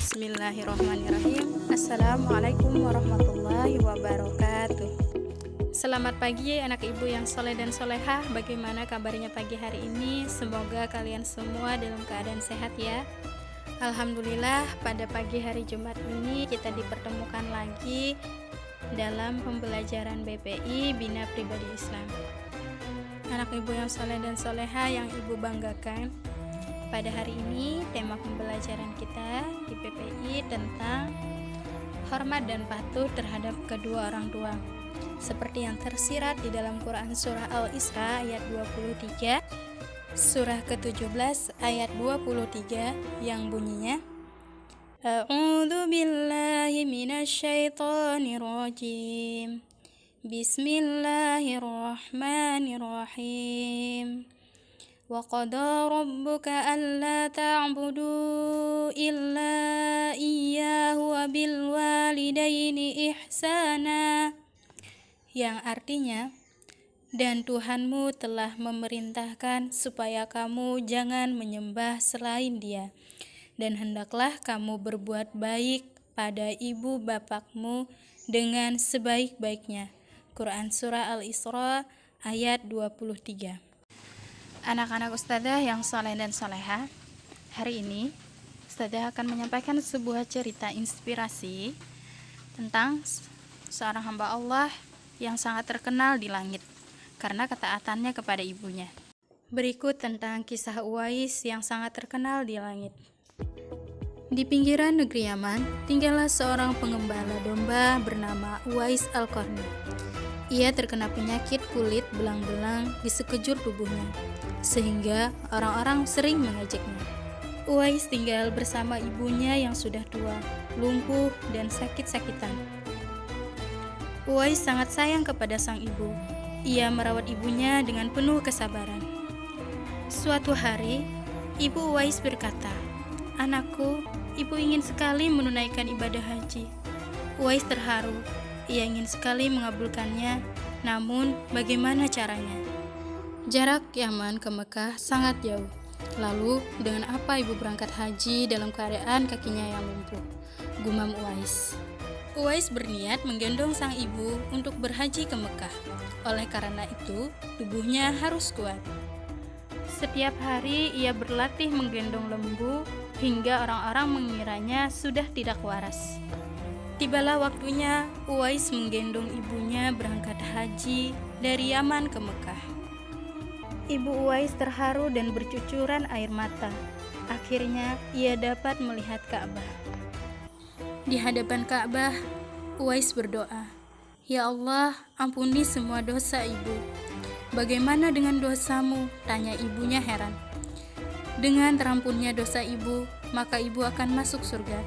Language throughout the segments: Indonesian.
Bismillahirrahmanirrahim. Assalamualaikum warahmatullahi wabarakatuh. Selamat pagi anak ibu yang soleh dan solehah. Bagaimana kabarnya pagi hari ini? Semoga kalian semua dalam keadaan sehat ya. Alhamdulillah, pada pagi hari Jumat ini kita dipertemukan lagi dalam pembelajaran BPI Bina Pribadi Islam. Anak ibu yang soleh dan solehah yang ibu banggakan, pada hari ini tema pembelajaran kita di PPI tentang hormat dan patuh terhadap kedua orang tua, seperti yang tersirat di dalam Quran surah Al-Isra ayat 23, surah ke-17 ayat 23 yang bunyinya A'udzu billahi minasyaitonir rajim. Bismillahirrahmanirrahim. Wa qada rabbuka alla ta'budu illa iyyahu wa bil walidaini ihsana, yang artinya, dan Tuhanmu telah memerintahkan supaya kamu jangan menyembah selain Dia, dan hendaklah kamu berbuat baik pada ibu bapakmu dengan sebaik-baiknya. Quran surah Al-Isra ayat 23. Anak-anak ustadzah yang soleh dan soleha, hari ini ustadzah akan menyampaikan sebuah cerita inspirasi tentang seorang hamba Allah yang sangat terkenal di langit karena ketaatannya kepada ibunya. Berikut tentang kisah Uwais yang sangat terkenal di langit. Di pinggiran negeri Yaman, tinggallah seorang pengembala domba bernama Uwais Al-Qarni. Ia terkena penyakit kulit belang-belang di sekejur tubuhnya, sehingga orang-orang sering mengejeknya. Uwais tinggal bersama ibunya yang sudah tua, lumpuh, dan sakit-sakitan. Uwais sangat sayang kepada sang ibu. Ia merawat ibunya dengan penuh kesabaran. Suatu hari, ibu Uwais berkata, "Anakku, ibu ingin sekali menunaikan ibadah haji." Uwais terharu. Ia ingin sekali mengabulkannya, namun bagaimana caranya? Jarak Yaman ke Mekah sangat jauh. Lalu, dengan apa ibu berangkat haji dalam keadaan kakinya yang lumpuh? Gumam Uwais. Uwais berniat menggendong sang ibu untuk berhaji ke Mekah. Oleh karena itu, tubuhnya harus kuat. Setiap hari ia berlatih menggendong lembu hingga orang-orang mengiranya sudah tidak waras. Tibalah waktunya Uwais menggendong ibunya berangkat haji dari Yaman ke Mekah. Ibu Uwais terharu dan bercucuran air mata. Akhirnya ia dapat melihat Ka'bah. Di hadapan Ka'bah, Uwais berdoa, "Ya Allah, ampuni semua dosa ibu." "Bagaimana dengan dosamu?" tanya ibunya heran. "Dengan terampunnya dosa ibu, maka ibu akan masuk surga.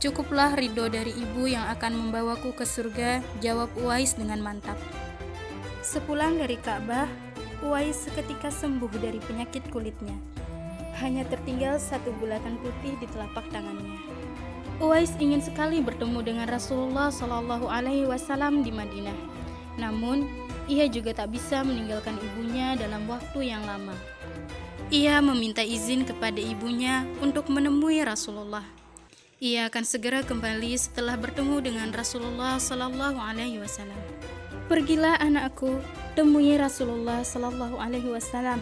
Cukuplah ridho dari ibu yang akan membawaku ke surga," jawab Uwais dengan mantap. Sepulang dari Ka'bah, Uwais seketika sembuh dari penyakit kulitnya. Hanya tertinggal satu bulatan putih di telapak tangannya. Uwais ingin sekali bertemu dengan Rasulullah Shallallahu Alaihi Wasallam di Madinah. Namun, ia juga tak bisa meninggalkan ibunya dalam waktu yang lama. Ia meminta izin kepada ibunya untuk menemui Rasulullah. Ia akan segera kembali setelah bertemu dengan Rasulullah Sallallahu Alaihi Wasallam. "Pergilah anakku, temui Rasulullah Sallallahu Alaihi Wasallam,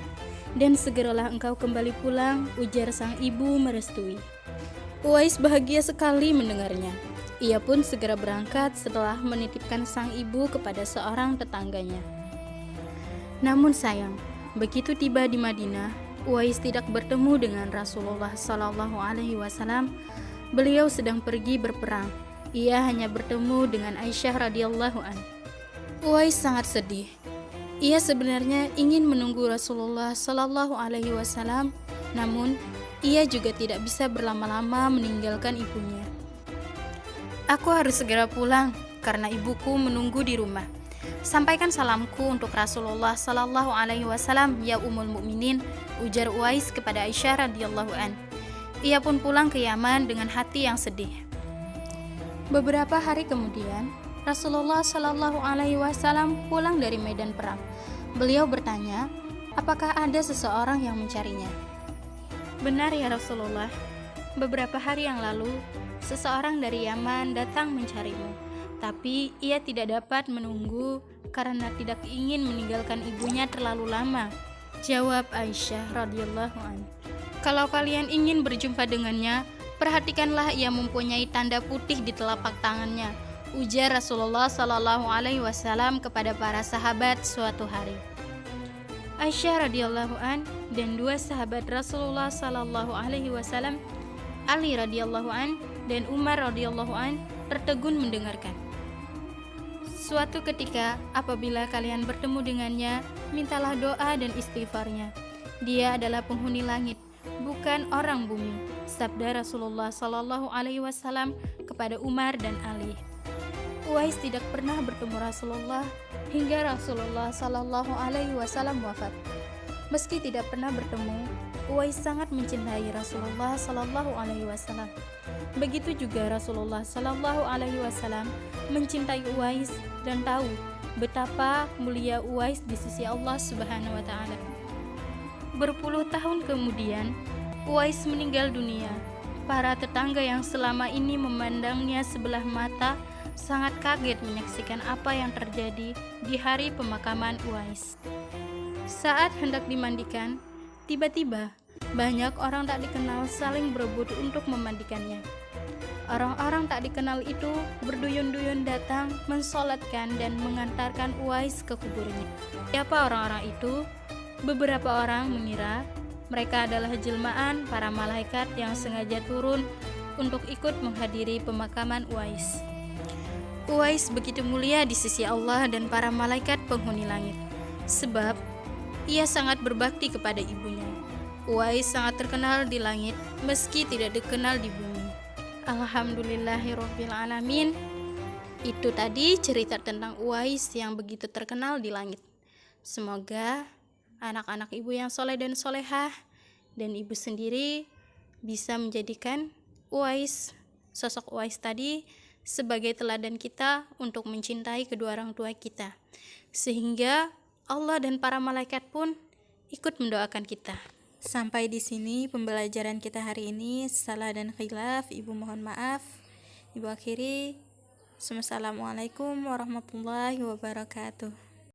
dan segeralah engkau kembali pulang," ujar sang ibu merestui. Uwais bahagia sekali mendengarnya. Ia pun segera berangkat setelah menitipkan sang ibu kepada seorang tetangganya. Namun sayang, begitu tiba di Madinah, Uwais tidak bertemu dengan Rasulullah Sallallahu Alaihi Wasallam. Beliau sedang pergi berperang. Ia hanya bertemu dengan Aisyah radhiyallahu anha. Uwais sangat sedih. Ia sebenarnya ingin menunggu Rasulullah Sallallahu Alaihi Wasallam, namun ia juga tidak bisa berlama-lama meninggalkan ibunya. "Aku harus segera pulang karena ibuku menunggu di rumah. Sampaikan salamku untuk Rasulullah Sallallahu Alaihi Wasallam, ya Ummul Mukminin," ujar Uwais kepada Aisyah radhiyallahu anha. Ia pun pulang ke Yaman dengan hati yang sedih. Beberapa hari kemudian, Rasulullah Shallallahu Alaihi Wasallam pulang dari medan perang. Beliau bertanya, apakah ada seseorang yang mencarinya? "Benar ya Rasulullah, Beberapa hari yang lalu, seseorang dari Yaman datang mencarimu, tapi ia tidak dapat menunggu karena tidak ingin meninggalkan ibunya terlalu lama. Jawab Aisyah radhiyallahu an. Kalau kalian ingin berjumpa dengannya, perhatikanlah ia mempunyai tanda putih di telapak tangannya, ujar Rasulullah Shallallahu Alaihi Wasallam kepada para sahabat suatu hari. Aisyah radhiyallahu an dan dua sahabat Rasulullah Shallallahu Alaihi Wasallam, Ali radhiyallahu an dan Umar radhiyallahu an, tertegun mendengarkan. Suatu ketika, apabila kalian bertemu dengannya, mintalah doa dan istighfarnya. Dia adalah penghuni langit, bukan orang bumi, sabda Rasulullah Shallallahu Alaihi Wasallam kepada Umar dan Ali. Uwais tidak pernah bertemu Rasulullah hingga Rasulullah Shallallahu Alaihi Wasallam wafat. Meski tidak pernah bertemu, Uwais sangat mencintai Rasulullah Shallallahu Alaihi Wasallam. Begitu juga Rasulullah Shallallahu Alaihi Wasallam mencintai Uwais dan tahu betapa mulia Uwais di sisi Allah Subhanahu Wa Taala. Berpuluh tahun kemudian, Uwais meninggal dunia. Para tetangga yang selama ini memandangnya sebelah mata sangat kaget menyaksikan apa yang terjadi di hari pemakaman Uwais. Saat hendak dimandikan, tiba-tiba banyak orang tak dikenal saling berebut untuk memandikannya. Orang-orang tak dikenal itu berduyun-duyun datang mensolatkan dan mengantarkan Uwais ke kuburnya. Siapa orang-orang itu? Beberapa orang mengira mereka adalah jelmaan para malaikat yang sengaja turun untuk ikut menghadiri pemakaman Uwais. Uwais begitu mulia di sisi Allah dan para malaikat penghuni langit, sebab ia sangat berbakti kepada ibunya. Uwais sangat terkenal di langit meski tidak dikenal di bumi. Alhamdulillahirabbil alamin. Itu tadi cerita tentang Uwais yang begitu terkenal di langit. Semoga anak-anak ibu yang soleh dan solehah dan ibu sendiri bisa menjadikan Uwais, sosok Uwais tadi sebagai teladan kita untuk mencintai kedua orang tua kita, sehingga Allah dan para malaikat pun ikut mendoakan kita. Sampai di sini pembelajaran kita hari ini. Salah dan khilaf, ibu mohon maaf. Ibu akhiri. Assalamualaikum warahmatullahi wabarakatuh.